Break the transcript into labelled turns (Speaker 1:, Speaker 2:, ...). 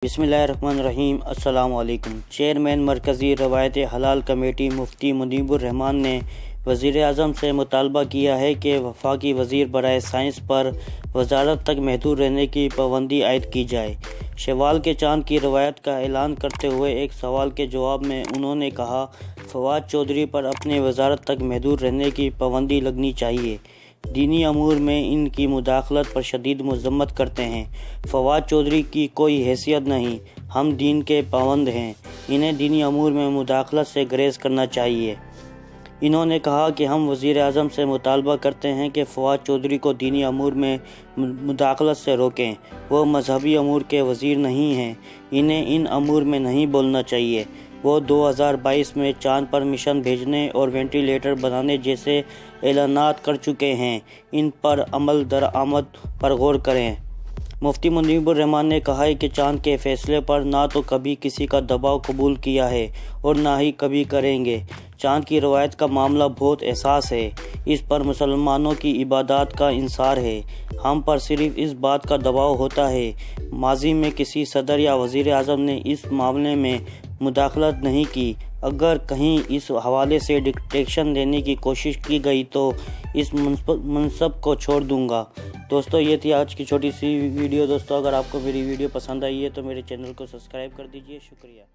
Speaker 1: बिस्मिल्लाहिर्रहमानिर्रहीम। अस्सलाम वालेकुम। चेयरमैन मरकज़ी रवायत हलाल कमेटी मुफ्ती मुनीबुर रहमान ने वज़ीर आज़म से मुतालबा किया है कि वफाकी वज़ीर बराए साइंस पर वज़ारत तक महदूद रहने की पाबंदी आयद की जाए। शवाल के चांद की रवायत का ऐलान करते हुए एक सवाल के जवाब में उन्होंने कहा, फवाद चौधरी पर अपने वज़ारत तक महदूद रहने की पाबंदी लगनी चाहिए। दीनी अमूर में इनकी मुदाखलत पर शदीद मज़म्मत करते हैं। फवाद चौधरी की कोई हैसियत नहीं, हम दीन के पाबंद हैं, इन्हें दीनी अमूर में मुदाखलत से गुरेज करना चाहिए। इन्होंने कहा कि हम वज़ीर आज़म से मुतालबा करते हैं कि फवाद चौधरी को दीनी अमूर में मुदाखलत से रोकें। वो मजहबी अमूर के वज़ीर नहीं हैं, इन्हें इन अमूर में नहीं बोलना चाहिए। वो 2022 में चांद पर मिशन भेजने और वेंटिलेटर बनाने जैसे ऐलानात कर चुके हैं, इन पर अमल दरामद पर गौर करें। मुफ्ती मुनीबुर रहमान ने कहा है कि चांद के फैसले पर ना तो कभी किसी का दबाव कबूल किया है और ना ही कभी करेंगे। चांद की रवायत का मामला बहुत एहसास है, इस पर मुसलमानों की इबादत का इंसार है। हम पर सिर्फ इस बात का दबाव होता है। माजी में किसी सदर या वज़ीर आज़म ने इस मामले में मुदाखलत नहीं की। अगर कहीं इस हवाले से डिक्टेशन देने की कोशिश की गई तो इस मनसब को छोड़ दूंगा। दोस्तों, ये थी आज की छोटी सी वीडियो। दोस्तों, अगर आपको मेरी वीडियो पसंद आई है तो मेरे चैनल को सब्सक्राइब कर दीजिए। शुक्रिया।